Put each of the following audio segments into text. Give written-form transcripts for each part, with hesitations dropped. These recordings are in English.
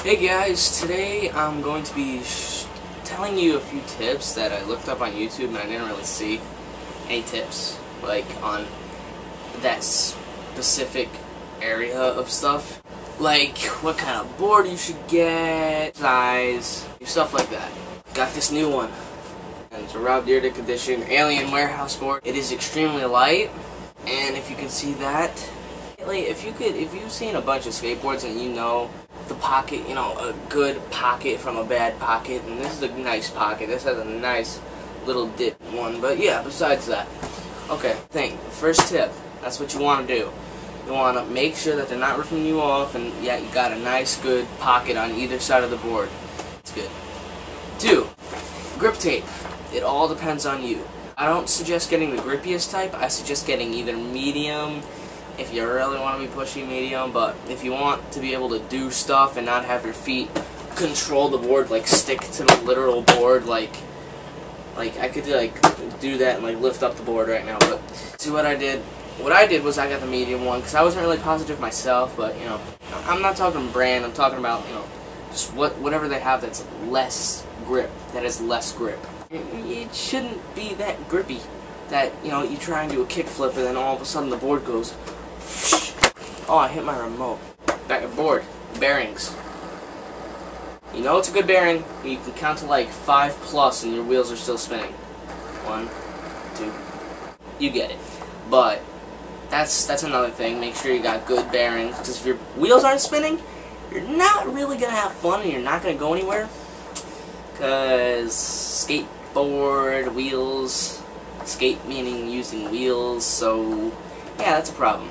Hey guys, today I'm going to be telling you a few tips that I looked up on YouTube and I didn't really see any tips like on that specific area of stuff, like what kind of board you should get, size, stuff like that. Got this new one, and it's a Rob Dyrdek Edition Alien Warehouse board. It is extremely light, and if you can see that, if you've seen a bunch of skateboards and you know the pocket, you know, a good pocket from a bad pocket, and this is a nice pocket. This has a nice little dip one, but yeah, besides that. Okay, first tip, that's what you want to do. You want to make sure that they're not ripping you off, and yeah, you got a nice good pocket on either side of the board. It's good. 2, grip tape. It all depends on you. I don't suggest getting the grippiest type. I suggest getting either medium, if you really want to be pushy, medium, but if you want to be able to do stuff and not have your feet control the board, like stick to the literal board, like I could do that and like lift up the board right now. But see what I did? What I did was I got the medium one because I wasn't really positive myself, but you know, I'm not talking brand. I'm talking about, you know, just whatever they have that's less grip, that has less grip. It shouldn't be that grippy that, you know, you try and do a kickflip and then all of a sudden the board goes. Oh, I hit my remote. Board. Bearings. You know it's a good bearing. You can count to like 5+ and your wheels are still spinning. 1, 2. You get it. But that's another thing. Make sure you got good bearings. Because if your wheels aren't spinning, you're not really going to have fun and you're not going to go anywhere. Because skateboard, wheels, skate meaning using wheels, so yeah, that's a problem.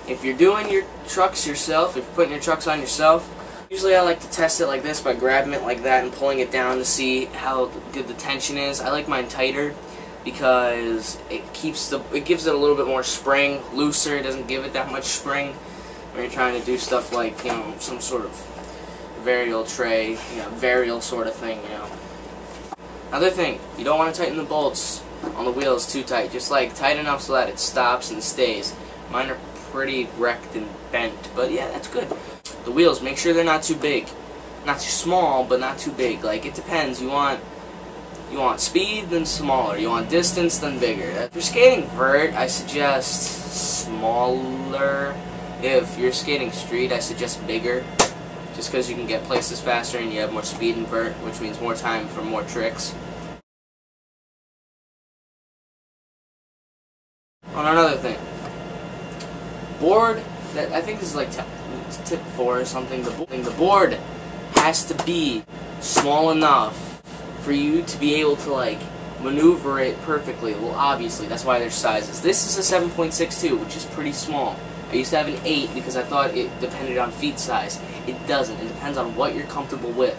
If you're doing your trucks yourself, if you're putting your trucks on yourself, usually I like to test it like this by grabbing it like that and pulling it down to see how good the tension is. I like mine tighter because it gives it a little bit more spring, looser. It doesn't give it that much spring when you're trying to do stuff like, you know, some sort of varial tray, you know, varial sort of thing, you know. Another thing, you don't want to tighten the bolts on the wheels too tight. Just like tight enough so that it stops and stays. Mine are pretty wrecked and bent, but yeah, that's good. The wheels, make sure they're not too big, not too small, but not too big. Like, it depends. You want speed, then smaller. You want distance, then bigger. If you're skating vert, I suggest smaller. If you're skating street, I suggest bigger, just because you can get places faster and you have more speed in vert, which means more time for more tricks. On another thing, board, that I think this is like tip 4 or something. The board has to be small enough for you to be able to like maneuver it perfectly. Well, obviously that's why there's sizes. This is a 7.62, which is pretty small. I used to have an 8 because I thought it depended on feet size. It doesn't. It depends on what you're comfortable with.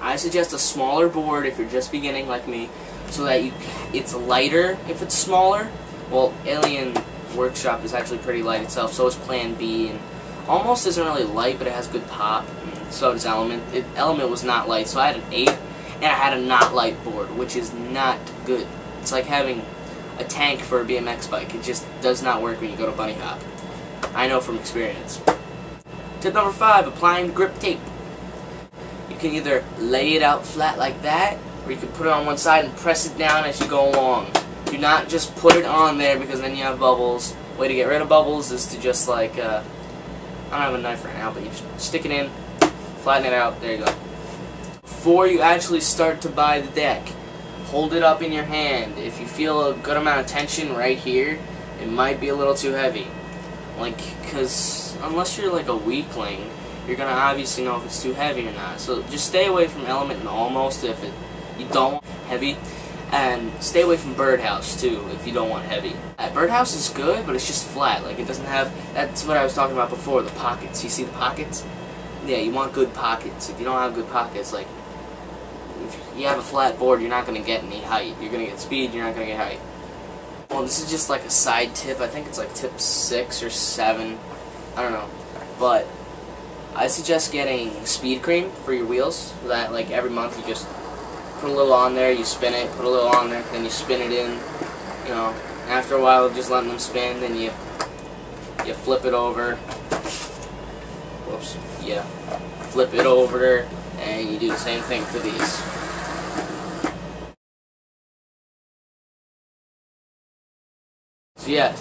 I suggest a smaller board if you're just beginning like me, so that it's lighter if it's smaller. Well, Alien Workshop is actually pretty light itself, so is Plan B, and almost isn't really light, but it has good pop, and so does Element. Element was not light, so I had an 8, and I had a not light board, which is not good. It's like having a tank for a BMX bike. It just does not work when you go to bunny hop. I know from experience. Tip number 5, applying the grip tape. You can either lay it out flat like that, or you can put it on one side and press it down as you go along. Do not just put it on there because then you have bubbles. Way to get rid of bubbles is to just like, I don't have a knife right now, but you just stick it in, flatten it out, there you go. Before you actually start to buy the deck, hold it up in your hand. If you feel a good amount of tension right here, it might be a little too heavy. Like, because unless you're like a weakling, you're going to obviously know if it's too heavy or not. So just stay away from Element and Almost if you don't want heavy. And stay away from Birdhouse too if you don't want heavy. Birdhouse is good, but it's just flat. Like, it doesn't have, that's what I was talking about before, the pockets. You see the pockets? Yeah, you want good pockets. If you don't have good pockets, like, if you have a flat board, you're not going to get any height. You're going to get speed, you're not going to get height. Well, this is just like a side tip. I think it's like tip 6 or 7. I don't know. But I suggest getting speed cream for your wheels, so that like every month you just put a little on there, you spin it, put a little on there, then you spin it in, you know. After a while of just letting them spin, then you flip it over. Whoa. whoops, yeah, flip it over, and you do the same thing for these. So yeah,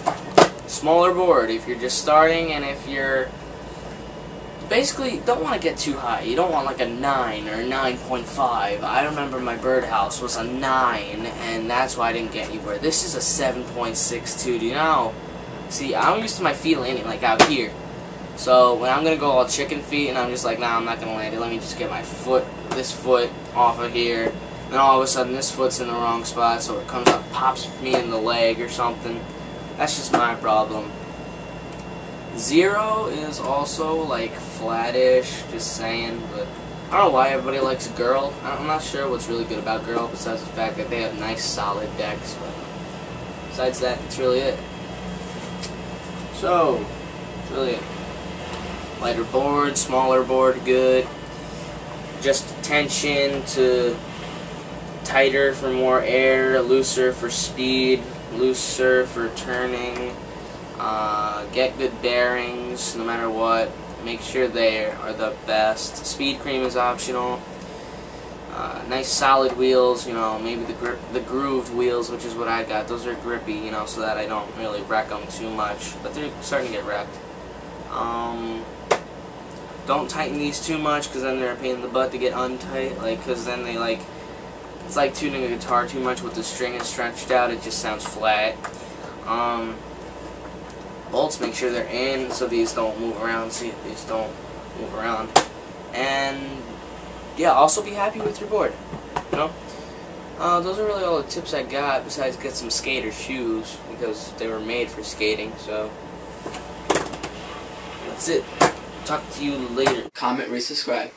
smaller board if you're just starting, and if you're basically don't want to get too high. You don't want like a 9 or a 9.5. I remember my birdhouse was a 9, and that's why I didn't get anywhere. This is a 7.62. Do you know? See, I'm used to my feet landing like out here. So when I'm gonna go all chicken feet, and I'm just like, nah, I'm not gonna land it. Let me just get my foot, this foot, off of here. Then all of a sudden, this foot's in the wrong spot, so it comes up, pops me in the leg or something. That's just my problem. 0 is also like flattish, just saying, but I don't know why everybody likes Girl. I'm not sure what's really good about Girl besides the fact that they have nice solid decks, but besides that, that's really it. So, that's really it. Lighter board, smaller board, good. Just tension to tighter for more air, looser for speed, looser for turning. Get good bearings no matter what. Make sure they are the best. Speed cream is optional. Nice solid wheels, you know, maybe the grooved wheels, which is what I got. Those are grippy, you know, so that I don't really wreck them too much. But they're starting to get wrecked. Don't tighten these too much, because then they're a pain in the butt to get untight. Like, because then they like, it's like tuning a guitar too much with the string is stretched out. It just sounds flat. Bolts, make sure they're in so these don't move around. See, these don't move around. And yeah, also be happy with your board. You know, those are really all the tips I got. Besides, get some skater shoes because they were made for skating. So that's it. Talk to you later. Comment, rate, subscribe.